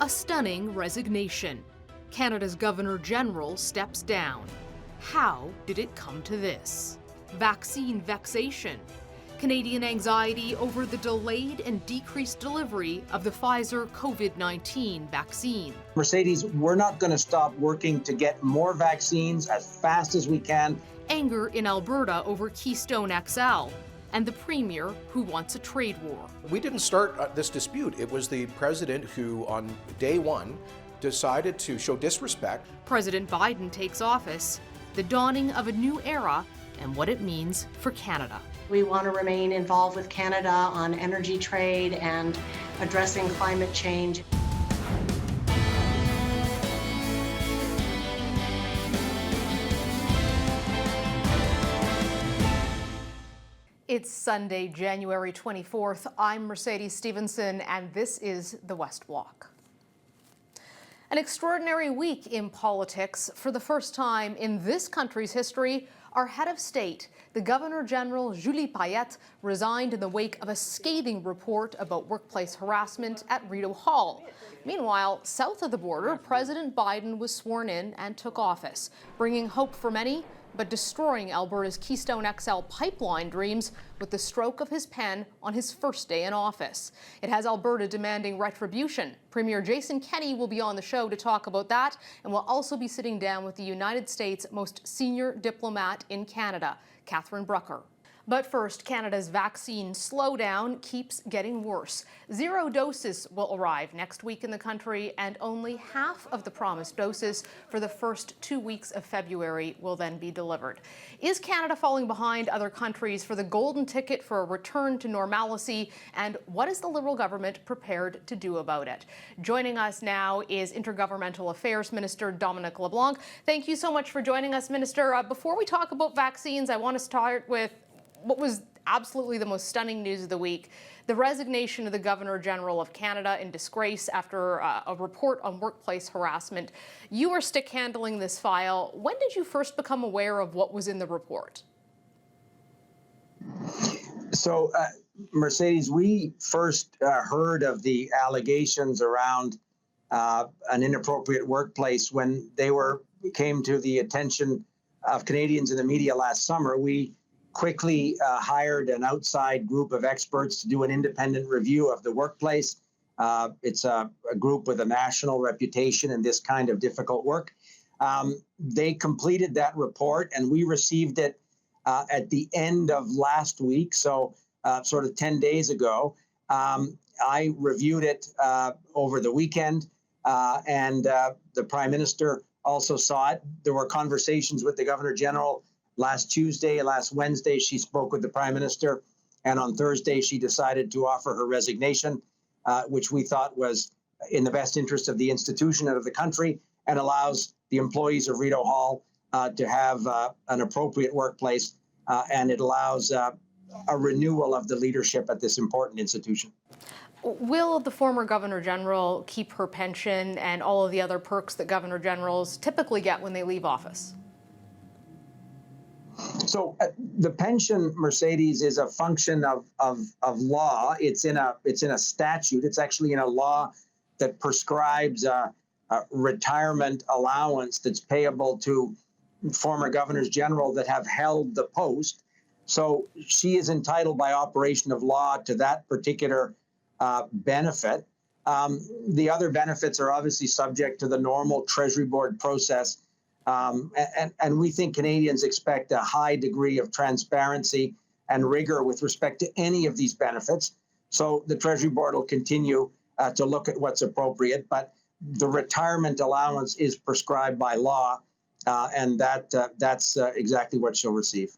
A stunning resignation. Canada's Governor-General steps down. How did it come to this? Vaccine vexation. Canadian anxiety over the delayed and decreased delivery of the Pfizer COVID-19 vaccine. Mercedes, we're not going to stop working to get more vaccines as fast as we can. Anger in Alberta over Keystone XL. And the Premier who wants a trade war. We didn't start this dispute. It was the President who, on day one, decided to show disrespect. President Biden takes office. The dawning of a new era and what it means for Canada. We want to remain involved with Canada on energy trade and addressing climate change. It's Sunday, January 24th. I'm Mercedes Stephenson, and this is the West Block. An extraordinary week in politics. For the first time in this country's history, our head of state, the Governor-General Julie Payette, resigned in the wake of a scathing report about workplace harassment at Rideau Hall. Meanwhile, south of the border, President Biden was sworn in and took office, bringing hope for many, but destroying Alberta's Keystone XL pipeline dreams with the stroke of his pen on his first day in office. It has Alberta demanding retribution. Premier Kenney will be on the show to talk about that, and will also be sitting down with the United States' most senior diplomat in Canada, Katherine Brucker. But first, Canada's vaccine slowdown keeps getting worse. 0 doses will arrive next week in the country, and only half of the promised doses for the first 2 weeks of February will then be delivered. Is Canada falling behind other countries for the golden ticket for a return to normalcy? And what is the Liberal government prepared to do about it? Joining us now is Intergovernmental Affairs Minister Dominic LeBlanc. Thank you so much for joining us, Minister. Before we talk about vaccines, I want to start with what was absolutely the most stunning news of the week: the resignation of the Governor-General of Canada in disgrace after a report on workplace harassment. You were stick handling this file. When did you first become aware of what was in the report? So, Mercedes, we first heard of the allegations around an inappropriate workplace when they came to the attention of Canadians in the media last summer. We quickly hired an outside group of experts to do an independent review of the workplace. It's a group with a national reputation in this kind of difficult work. They completed that report, and we received it at the end of last week, so sort of 10 days ago. I reviewed it over the weekend, and the Prime Minister also saw it. There were conversations with the Governor-General last Tuesday, last Wednesday. She spoke with the Prime Minister, and on Thursday she decided to offer her resignation, which we thought was in the best interest of the institution and of the country, and allows the employees of Rideau Hall to have an appropriate workplace, and it allows a renewal of the leadership at this important institution. Will the former Governor-General keep her pension and all of the other perks that Governor-Generals typically get when they leave office? So the pension, Mercedes, is a function of law. It's in a statute. It's actually in a law that prescribes a retirement allowance that's payable to former governors general that have held the post. So she is entitled by operation of law to that particular benefit. The other benefits are obviously subject to the normal Treasury Board process. And we think Canadians expect a high degree of transparency and rigor with respect to any of these benefits. So the Treasury Board will continue to look at what's appropriate, but the retirement allowance is prescribed by law, and that's exactly what she'll receive.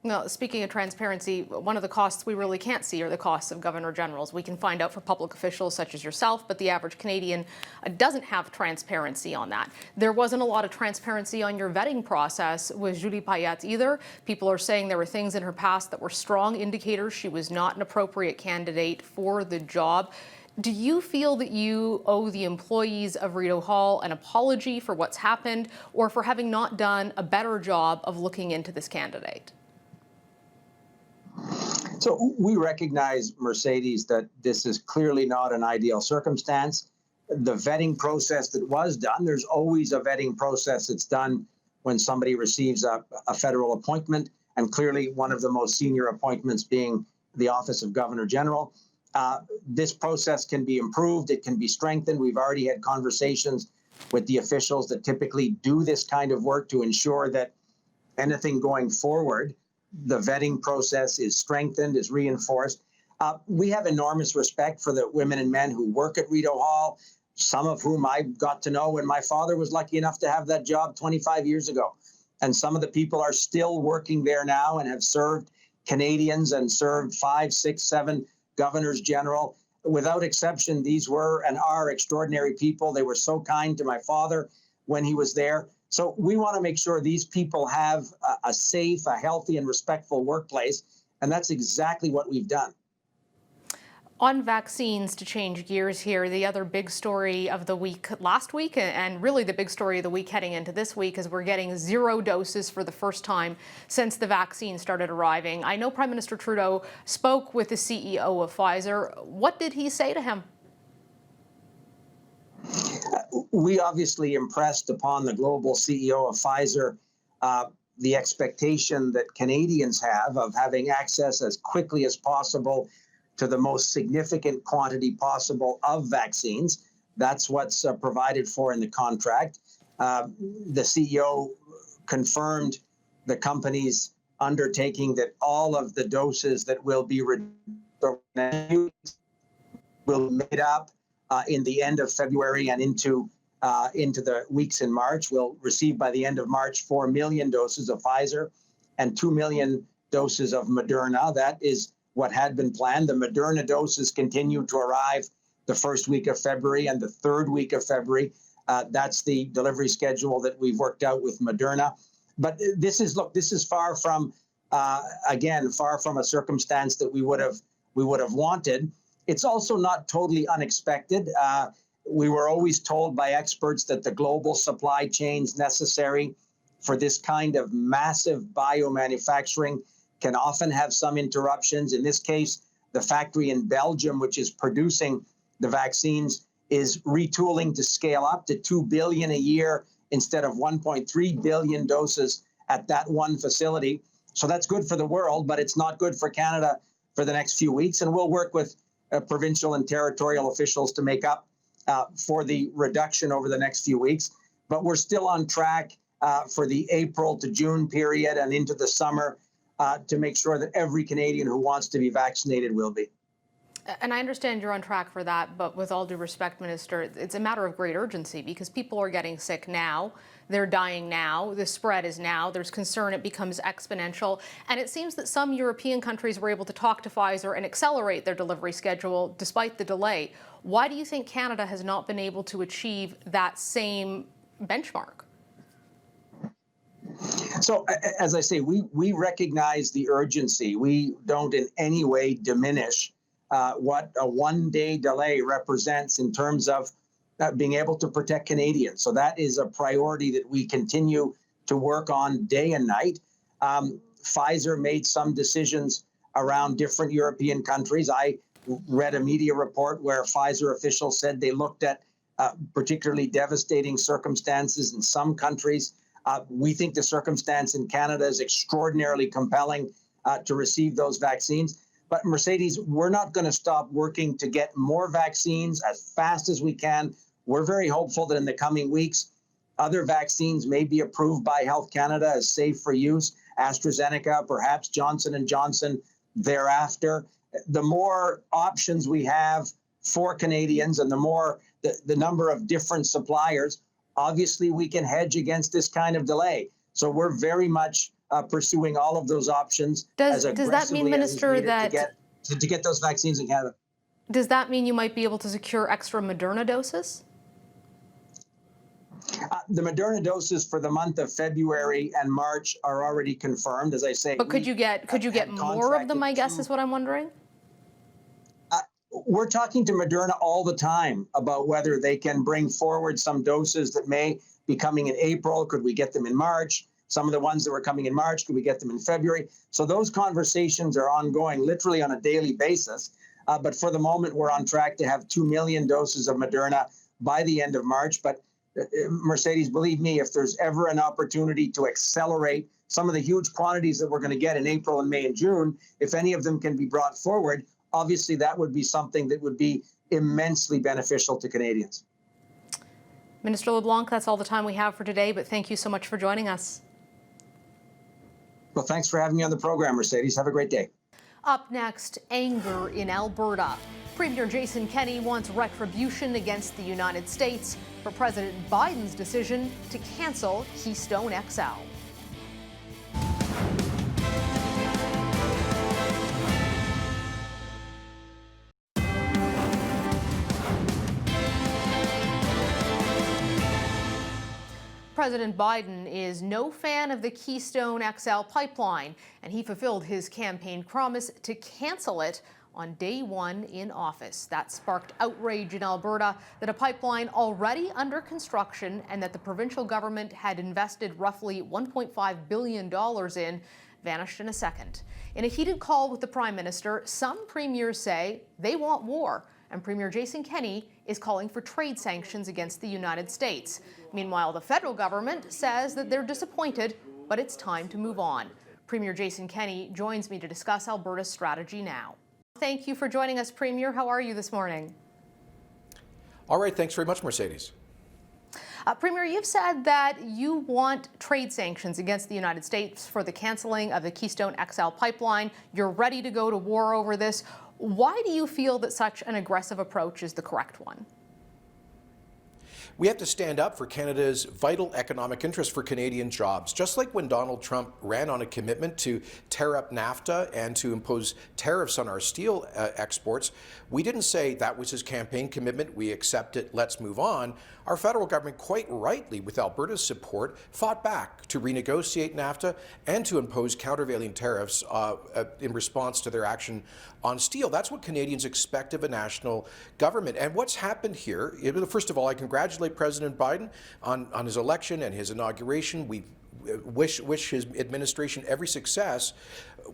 Now, speaking of transparency, one of the costs we really can't see are the costs of Governor-Generals. We can find out for public officials such as yourself, but the average Canadian doesn't have transparency on that. There wasn't a lot of transparency on your vetting process with Julie Payette either. People are saying there were things in her past that were strong indicators she was not an appropriate candidate for the job. Do you feel that you owe the employees of Rideau Hall an apology for what's happened, or for having not done a better job of looking into this candidate? So we recognize, Mercedes, that this is clearly not an ideal circumstance. the vetting process that was done. There's always a vetting process that's done when somebody receives a federal appointment, and clearly one of the most senior appointments being the Office of Governor General. This process can be improved. It can be strengthened. We've already had conversations with the officials that typically do this kind of work to ensure that anything going forward, the vetting process is strengthened, is reinforced. We have enormous respect for the women and men who work at Rideau Hall, some of whom I got to know when my father was lucky enough to have that job 25 years ago. And some of the people are still working there now and have served Canadians and served 5, 6, 7 governors general. Without exception, these were and are extraordinary people. They were so kind to my father when he was there. So we want to make sure these people have a safe, a healthy, and respectful workplace. And that's exactly what we've done. On vaccines, to change gears here, the other big story of the week last week, and really the big story of the week heading into this week, is we're getting 0 doses for the first time since the vaccine started arriving. I know Prime Minister Trudeau spoke with the CEO of Pfizer. What did he say to him? We obviously impressed upon the global CEO of Pfizer the expectation that Canadians have of having access as quickly as possible to the most significant quantity possible of vaccines. That's what's provided for in the contract. The CEO confirmed the company's undertaking that all of the doses that will be will be made up in the end of February and into the weeks in March. We'll receive by the end of March 4 million doses of Pfizer and 2 million doses of Moderna. That is what had been planned. The Moderna doses continue to arrive the first week of February and the third week of February. That's the delivery schedule that we've worked out with Moderna. But this is far from, far from a circumstance that we would have wanted. It's also not totally unexpected. We were always told by experts that the global supply chains necessary for this kind of massive biomanufacturing can often have some interruptions. In this case, the factory in Belgium, which is producing the vaccines, is retooling to scale up to 2 billion a year instead of 1.3 billion doses at that one facility. So that's good for the world, but it's not good for Canada for the next few weeks. And we'll work with provincial and territorial officials to make up for the reduction over the next few weeks. But we're still on track for the April to June period and into the summer to make sure that every Canadian who wants to be vaccinated will be. And I understand you're on track for that, but with all due respect, Minister, it's a matter of great urgency because people are getting sick now, they're dying now, the spread is now, there's concern it becomes exponential, and it seems that some European countries were able to talk to Pfizer and accelerate their delivery schedule despite the delay. Why do you think Canada has not been able to achieve that same benchmark? So, as I say, we recognize the urgency. We don't in any way diminish what a one-day delay represents in terms of being able to protect Canadians. So that is a priority that we continue to work on day and night. Pfizer made some decisions around different European countries. I read a media report where Pfizer officials said they looked at particularly devastating circumstances in some countries. We think the circumstance in Canada is extraordinarily compelling to receive those vaccines. But Mercedes, we're not going to stop working to get more vaccines as fast as we can. We're very hopeful that in the coming weeks, other vaccines may be approved by Health Canada as safe for use. AstraZeneca, perhaps Johnson & Johnson thereafter. The more options we have for Canadians and the more the number of different suppliers, obviously we can hedge against this kind of delay. So we're very much pursuing all of those options as aggressively does that mean, Minister, as needed to get those vaccines in Canada. Does that mean you might be able to secure extra Moderna doses? The Moderna doses for the month of February and March are already confirmed, as I say. But could you get more of them, I guess, is what I'm wondering? We're talking to Moderna all the time about whether they can bring forward some doses that may be coming in April. Could we get them in March? Some of the ones that were coming in March, could we get them in February? So those conversations are ongoing literally on a daily basis. But for the moment, we're on track to have 2 million doses of Moderna by the end of March. But Mercedes, believe me, if there's ever an opportunity to accelerate some of the huge quantities that we're going to get in April and May and June, if any of them can be brought forward, obviously that would be something that would be immensely beneficial to Canadians. Minister LeBlanc, that's all the time we have for today, but thank you so much for joining us. Well, thanks for having me on the program, Mercedes. Have a great day. Up next, anger in Alberta. Premier Jason Kenney wants retribution against the United States for President Biden's decision to cancel Keystone XL. President Biden is no fan of the Keystone XL pipeline, and he fulfilled his campaign promise to cancel it on day one in office. That sparked outrage in Alberta that a pipeline already under construction and that the provincial government had invested roughly $1.5 billion in vanished in a second. In a heated call with the Prime Minister, some premiers say they want war, and Premier Jason Kenney is calling for trade sanctions against the United States. Meanwhile, the federal government says that they're disappointed, but it's time to move on. Premier Jason Kenney joins me to discuss Alberta's strategy now. Thank you for joining us, Premier. How are you this morning? All right, thanks very much, Mercedes. Premier, you've said that you want trade sanctions against the United States for the canceling of the Keystone XL pipeline. You're ready to go to war over this. Why do you feel that such an aggressive approach is the correct one? We have to stand up for Canada's vital economic interest for Canadian jobs. Just like when Donald Trump ran on a commitment to tear up NAFTA and to impose tariffs on our steel exports, we didn't say that was his campaign commitment, we accept it, let's move on. Our federal government, quite rightly, with Alberta's support, fought back to renegotiate NAFTA and to impose countervailing tariffs in response to their action on steel. That's what Canadians expect of a national government. And what's happened here, first of all, I congratulate President Biden on his election and his inauguration. We wish his administration every success.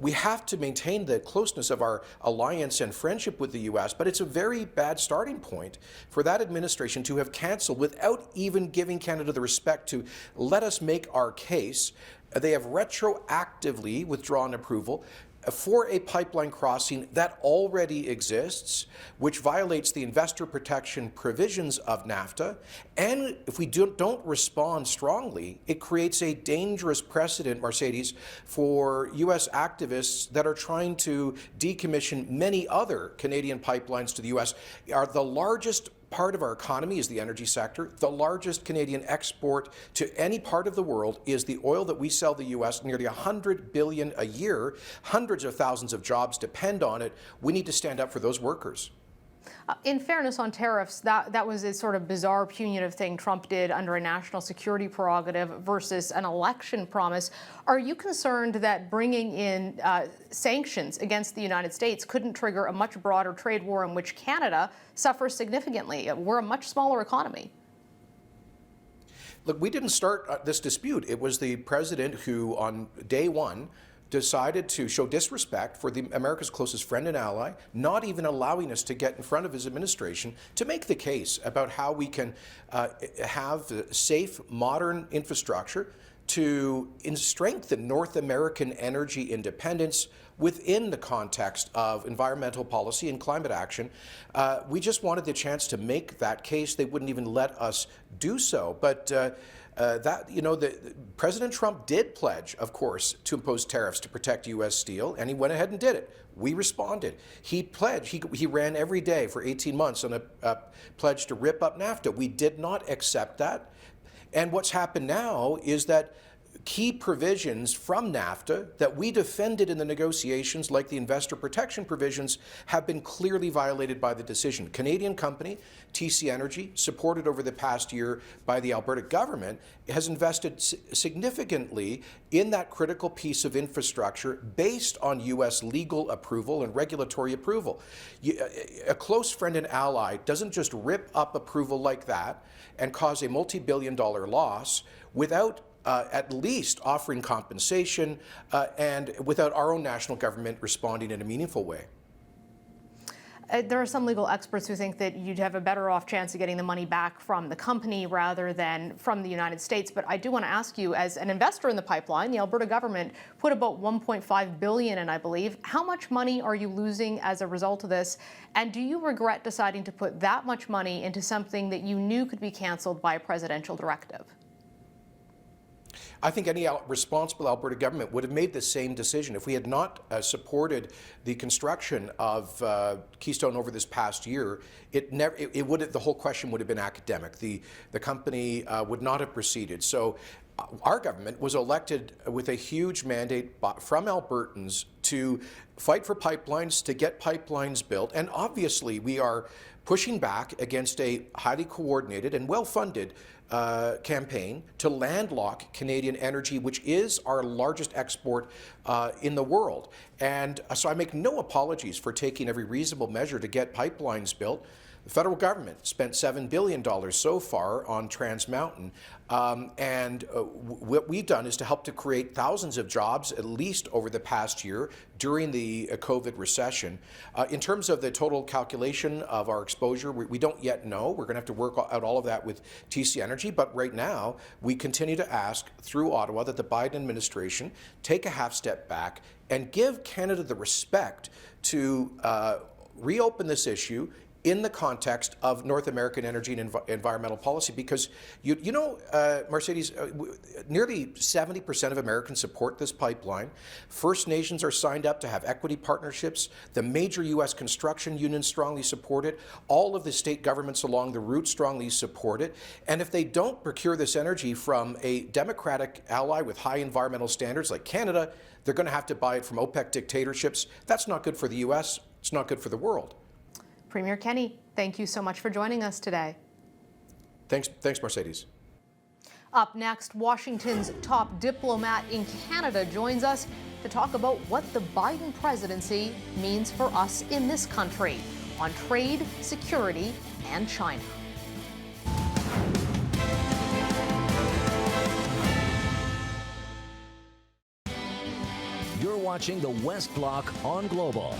We have to maintain the closeness of our alliance and friendship with the U.S., but it's a very bad starting point for that administration to have canceled without even giving Canada the respect to let us make our case. They have retroactively withdrawn approval for a pipeline crossing that already exists, which violates the investor protection provisions of NAFTA. And if we don't respond strongly, it creates a dangerous precedent, Mercedes, for U.S. activists that are trying to decommission many other Canadian pipelines to the U.S. The largest part of our economy is the energy sector. The largest Canadian export to any part of the world is the oil that we sell the U.S., nearly $100 billion a year. Hundreds of thousands of jobs depend on it. We need to stand up for those workers. In fairness on tariffs, that was a sort of bizarre punitive thing Trump did under a national security prerogative versus an election promise. Are you concerned that bringing in sanctions against the United States couldn't trigger a much broader trade war in which Canada suffers significantly? We're a much smaller economy. Look, we didn't start this dispute. It was the president who, on day one, decided to show disrespect for America's closest friend and ally, not even allowing us to get in front of his administration to make the case about how we can have safe, modern infrastructure to strengthen North American energy independence within the context of environmental policy and climate action. We just wanted the chance to make that case. They wouldn't even let us do so. But President Trump did pledge, of course, to impose tariffs to protect U.S. steel, and he went ahead and did it. We responded. He pledged, he ran every day for 18 months on a pledge to rip up NAFTA. We did not accept that. And what's happened now is that key provisions from NAFTA that we defended in the negotiations, like the investor protection provisions, have been clearly violated by the decision. Canadian company, TC Energy, supported over the past year by the Alberta government, has invested significantly in that critical piece of infrastructure based on U.S. legal approval and regulatory approval. A close friend and ally doesn't just rip up approval like that and cause a multi-billion-dollar loss without at least offering compensation and without our own national government responding in a meaningful way. There are some legal experts who think that you'd have a better off chance of getting the money back from the company rather than from the United States. But I do want to ask you, as an investor in the pipeline, the Alberta government put about $1.5 billion in, I believe. How much money are you losing as a result of this? And do you regret deciding to put that much money into something that you knew could be canceled by a presidential directive? I think any responsible Alberta government would have made the same decision. If we had not supported the construction of Keystone over this past year, the whole question would have been academic. The company would not have proceeded. So our government was elected with a huge mandate from Albertans to fight for pipelines, to get pipelines built. And obviously we are pushing back against a highly coordinated and well-funded campaign to landlock Canadian energy, which is our largest export in the world. And so I make no apologies for taking every reasonable measure to get pipelines built. The federal government spent $7 billion so far on Trans Mountain, and what we've done is to help to create thousands of jobs, at least over the past year, during the COVID recession. In terms of the total calculation of our exposure, we don't yet know. We're going to have to work out all of that with TC Energy, but right now, we continue to ask through Ottawa that the Biden administration take a half step back and give Canada the respect to reopen this issue in the context of North American energy and environmental policy, because you know, Mercedes, nearly 70% of Americans support this pipeline. First Nations are signed up to have equity partnerships. The major U.S. construction unions strongly support it. All of the state governments along the route strongly support it. And if they don't procure this energy from a democratic ally with high environmental standards like Canada, they're going to have to buy it from OPEC dictatorships. That's not good for the U.S. It's not good for the world. Premier Kenney, thank you so much for joining us today. Thanks, Mercedes. Up next, Washington's top diplomat in Canada joins us to talk about what the Biden presidency means for us in this country on trade, security, and China. You're watching the West Block on Global.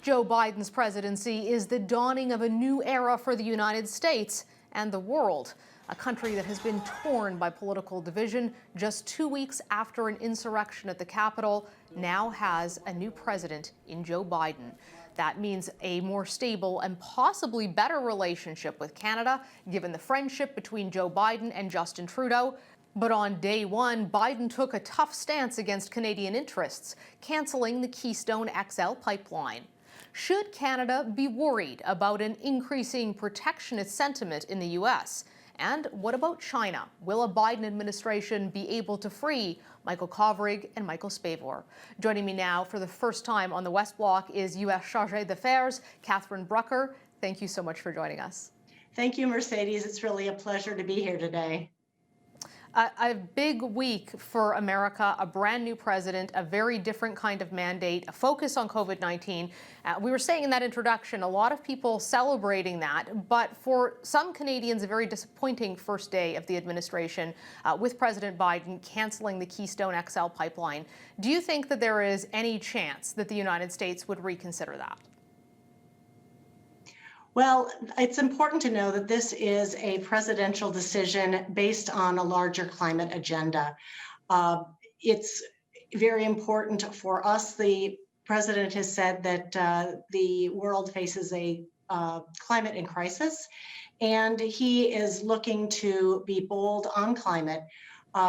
Joe Biden's presidency is the dawning of a new era for the United States and the world, a country that has been torn by political division just 2 weeks after an insurrection at the Capitol now has a new president in Joe Biden. That means a more stable and possibly better relationship with Canada, given the friendship between Joe Biden and Justin Trudeau. But on day one, Biden took a tough stance against Canadian interests, canceling the Keystone XL pipeline. Should Canada be worried about an increasing protectionist sentiment in the U.S.? And what about China? Will a Biden administration be able to free Michael Kovrig and Michael Spavor? Joining me now for the first time on the West Block is U.S. Chargé d'Affaires, Katherine Brucker. Thank you so much for joining us. Thank you, Mercedes. It's really a pleasure to be here today. A big week for America, a brand new president, a very different kind of mandate, a focus on COVID-19. We were saying in that introduction, a lot of people celebrating that, but for some Canadians, a very disappointing first day of the administration with President Biden canceling the Keystone XL pipeline. Do you think that there is any chance that the United States would reconsider that? Well, it's important to know that this is a presidential decision based on a larger climate agenda. It's very important for us. The president has said that the world faces a climate in crisis, and he is looking to be bold on climate.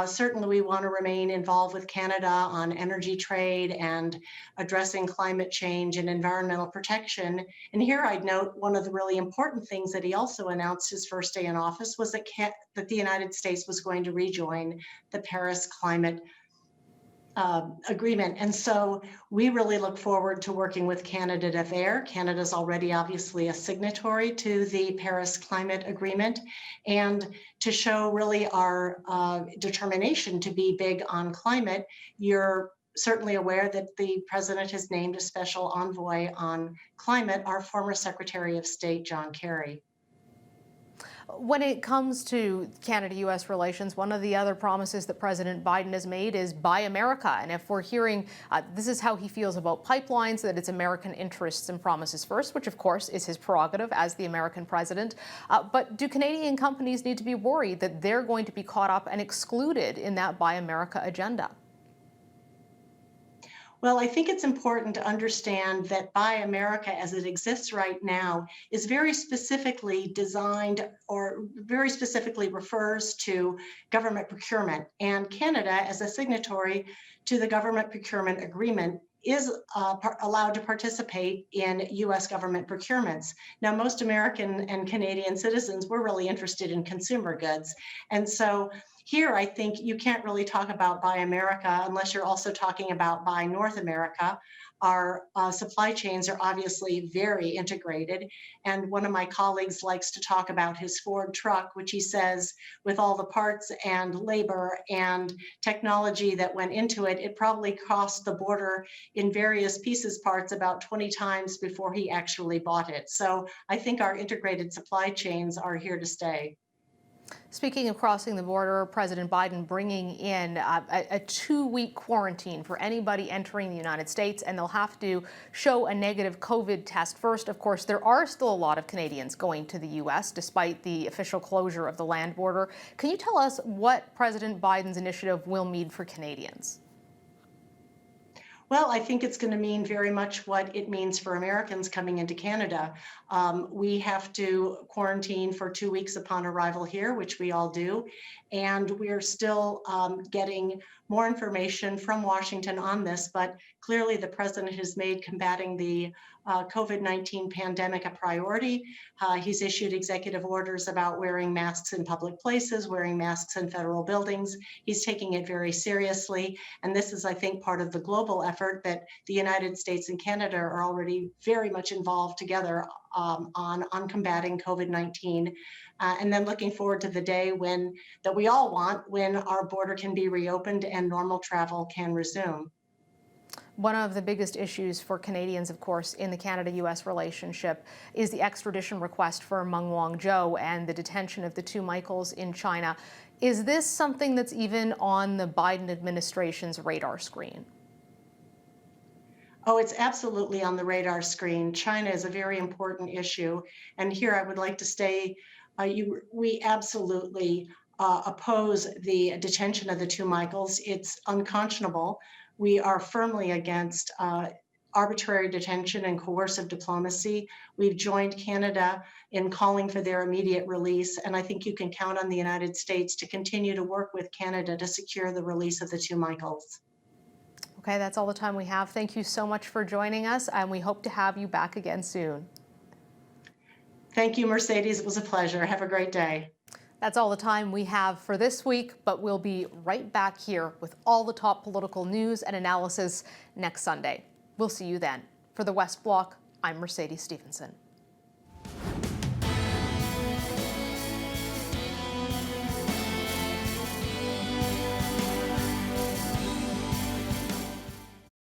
Certainly, we want to remain involved with Canada on energy trade and addressing climate change and environmental protection. And here I'd note one of the really important things that he also announced his first day in office was that the United States was going to rejoin the Paris Climate Agreement. And so we really look forward to working with Canada-U.S. Canada's already obviously a signatory to the Paris Climate Agreement, and to show really our determination to be big on climate. You're certainly aware that the president has named a special envoy on climate, our former Secretary of State, John Kerry. When it comes to Canada-U.S. relations, one of the other promises that President Biden has made is Buy America. And if we're hearing this is how he feels about pipelines, that it's American interests and promises first, which of course is his prerogative as the American president. But do Canadian companies need to be worried that they're going to be caught up and excluded in that Buy America agenda? Well, I think it's important to understand that Buy America as it exists right now is very specifically designed or very specifically refers to government procurement. And Canada, as a signatory to the government procurement agreement, is allowed to participate in U.S. government procurements. Now, most American and Canadian citizens were really interested in consumer goods. And so here, I think you can't really talk about Buy America unless you're also talking about Buy North America. Our supply chains are obviously very integrated. And one of my colleagues likes to talk about his Ford truck, which he says with all the parts and labor and technology that went into it, it probably crossed the border in various pieces parts about 20 times before he actually bought it. So I think our integrated supply chains are here to stay. Speaking of crossing the border, President Biden bringing in a 2-week quarantine for anybody entering the United States, and they'll have to show a negative COVID test first. Of course, there are still a lot of Canadians going to the U.S. despite the official closure of the land border. Can you tell us what President Biden's initiative will mean for Canadians? Well, I think it's going to mean very much what it means for Americans coming into Canada. We have to quarantine for 2 weeks upon arrival here, which we all do. And we're still getting more information from Washington on this, but clearly the president has made combating the COVID-19 pandemic a priority. He's issued executive orders about wearing masks in public places, wearing masks in federal buildings. He's taking it very seriously. And this is, I think, part of the global effort that the United States and Canada are already very much involved together on combating COVID-19. And then looking forward to the day that we all want, when our border can be reopened and normal travel can resume. One of the biggest issues for Canadians, of course, in the Canada-U.S. relationship is the extradition request for Meng Wanzhou and the detention of the two Michaels in China. Is this something that's even on the Biden administration's radar screen? Oh, it's absolutely on the radar screen. China is a very important issue. And here I would like to say, we absolutely oppose the detention of the two Michaels. It's unconscionable. We are firmly against arbitrary detention and coercive diplomacy. We've joined Canada in calling for their immediate release, and I think you can count on the United States to continue to work with Canada to secure the release of the two Michaels. Okay, that's all the time we have. Thank you so much for joining us, and we hope to have you back again soon. Thank you, Mercedes. It was a pleasure. Have a great day. That's all the time we have for this week, but we'll be right back here with all the top political news and analysis next Sunday. We'll see you then. For the West Block, I'm Mercedes Stephenson.